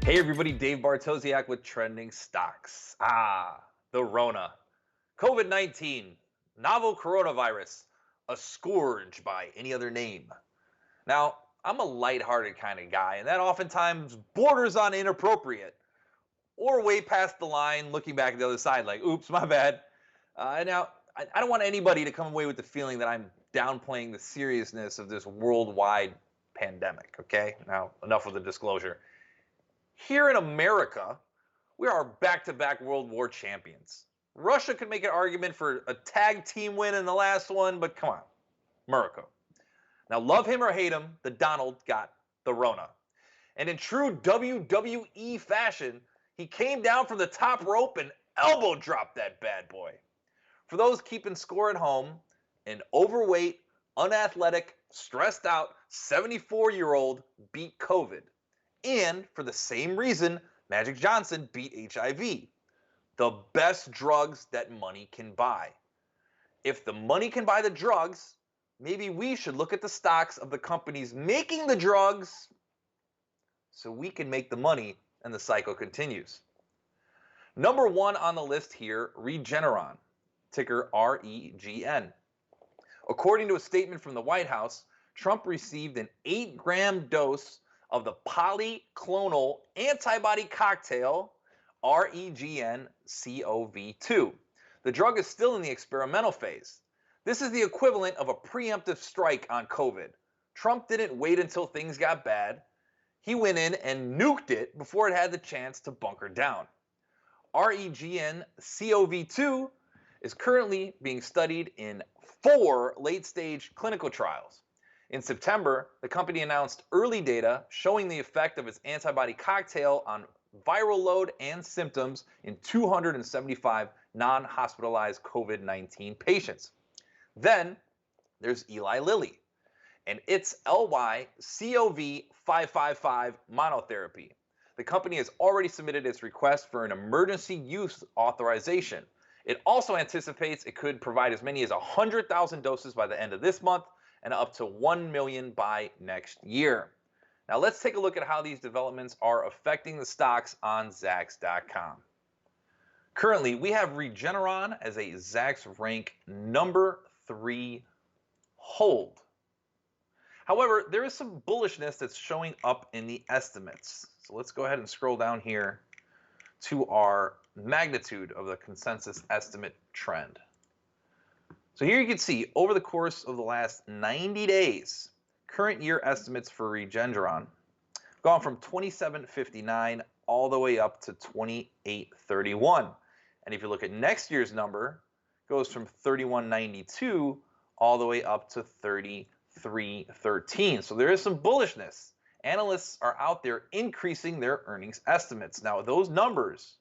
Hey everybody, Dave Bartosiak with Trending Stocks. The Rona. COVID-19, novel coronavirus, a scourge by any other name. Now, I'm a lighthearted kind of guy, and that oftentimes borders on inappropriate or way past the line, looking back at the other side like, oops, my bad. I don't want anybody to come away with the feeling that I'm downplaying the seriousness of this worldwide pandemic, okay? Now, enough with the disclosure. Here in America, we are back-to-back World War champions. Russia could make an argument for a tag team win in the last one, but come on, Murica. Now, love him or hate him, the Donald got the Rona. And in true WWE fashion, he came down from the top rope and elbow dropped that bad boy. For those keeping score at home, an overweight, unathletic, stressed out 74-year-old beat COVID. And for the same reason, Magic Johnson beat HIV. The best drugs that money can buy. If the money can buy the drugs, maybe we should look at the stocks of the companies making the drugs so we can make the money and the cycle continues. Number one on the list here, Regeneron, ticker REGN. According to a statement from the White House, Trump received an 8-gram dose of the polyclonal antibody cocktail REGN-CoV2. The drug is still in the experimental phase. This is the equivalent of a preemptive strike on COVID. Trump didn't wait until things got bad. He went in and nuked it before it had the chance to bunker down. REGN-CoV2 is currently being studied in 4 late-stage clinical trials. In September, the company announced early data showing the effect of its antibody cocktail on viral load and symptoms in 275 non-hospitalized COVID-19 patients. Then there's Eli Lilly and its LY-CoV555 monotherapy. The company has already submitted its request for an emergency use authorization. It also anticipates it could provide as many as 100,000 doses by the end of this month and up to 1 million by next year. Now let's take a look at how these developments are affecting the stocks on Zacks.com. Currently, we have Regeneron as a Zacks rank number 3 hold. However, there is some bullishness that's showing up in the estimates. So let's go ahead and scroll down here to our magnitude of the consensus estimate trend. So here you can see over the course of the last 90 days, current year estimates for Regeneron gone from 2759 all the way up to 2831. And if you look at next year's number, it goes from 3192 all the way up to 3313. So there is some bullishness. Analysts are out there increasing their earnings estimates. Now those numbers,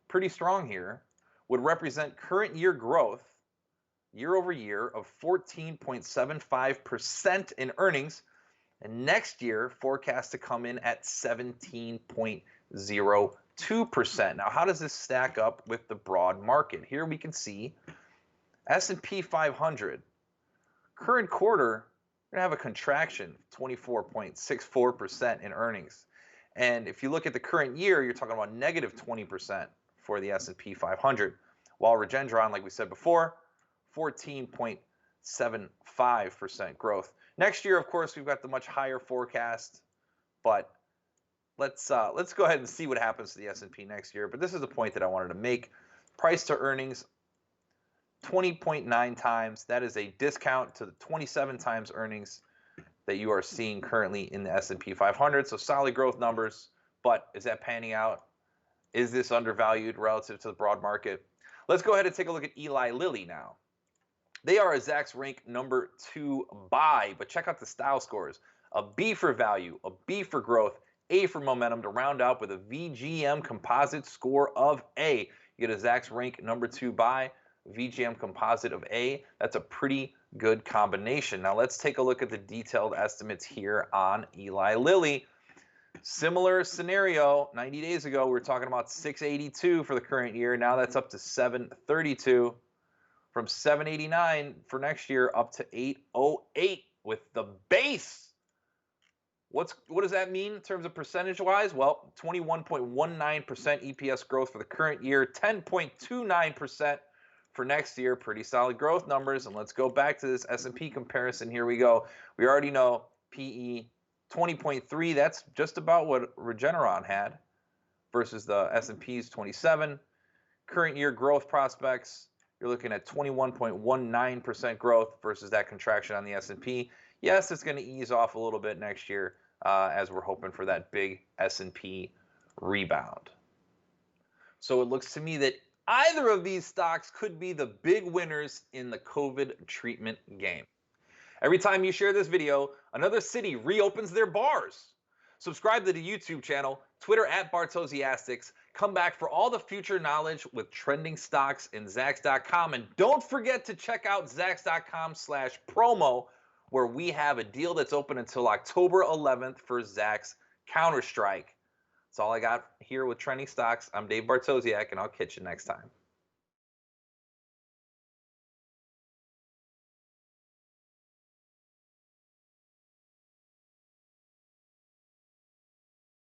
pretty strong here, would represent current year growth year over year of 14.75% in earnings, and next year forecast to come in at 17.02%. Now, how does this stack up with the broad market? Here we can see S&P 500. Current quarter, we're going to have a contraction of 24.64% in earnings. And if you look at the current year, you're talking about negative 20% for the S&P 500, while Regeneron, like we said before, 14.75% growth. Next year, of course, we've got the much higher forecast, but let's go ahead and see what happens to the S&P next year. But this is the point that I wanted to make. Price to earnings, 20.9 times. That is a discount to the 27 times earnings that you are seeing currently in the S&P 500. So solid growth numbers, but is that panning out? Is this undervalued relative to the broad market? Let's go ahead and take a look at Eli Lilly now. They are a Zacks rank number 2 buy, but check out the style scores. A B for value, a B for growth, A for momentum to round out with a VGM composite score of A. You get a Zacks rank number 2 buy, VGM composite of A. That's a pretty good combination. Now let's take a look at the detailed estimates here on Eli Lilly. Similar scenario, 90 days ago, we were talking about 682 for the current year. Now that's up to 732. From 789 for next year up to 808 with the base What does that mean in terms of percentage wise? Well, 21.19% EPS growth for the current year, 10.29% for next year. Pretty solid growth numbers. And let's go back to this S&P comparison. Here we go. We already know PE 20.3. That's just about what Regeneron had versus the S&P's 27. Current year growth prospects, you're looking at 21.19% growth versus that contraction on the S&P. Yes, it's going to ease off a little bit next year as we're hoping for that big S&P rebound. So it looks to me that either of these stocks could be the big winners in the COVID treatment game. Every time you share this video, another city reopens their bars. Subscribe to the YouTube channel, Twitter at Bartosiak. Come back for all the future knowledge with trending stocks in Zacks.com. And don't forget to check out Zacks.com/promo, where we have a deal that's open until October 11th for Zacks Counter-Strike. That's all I got here with trending stocks. I'm Dave Bartosiak, and I'll catch you next time.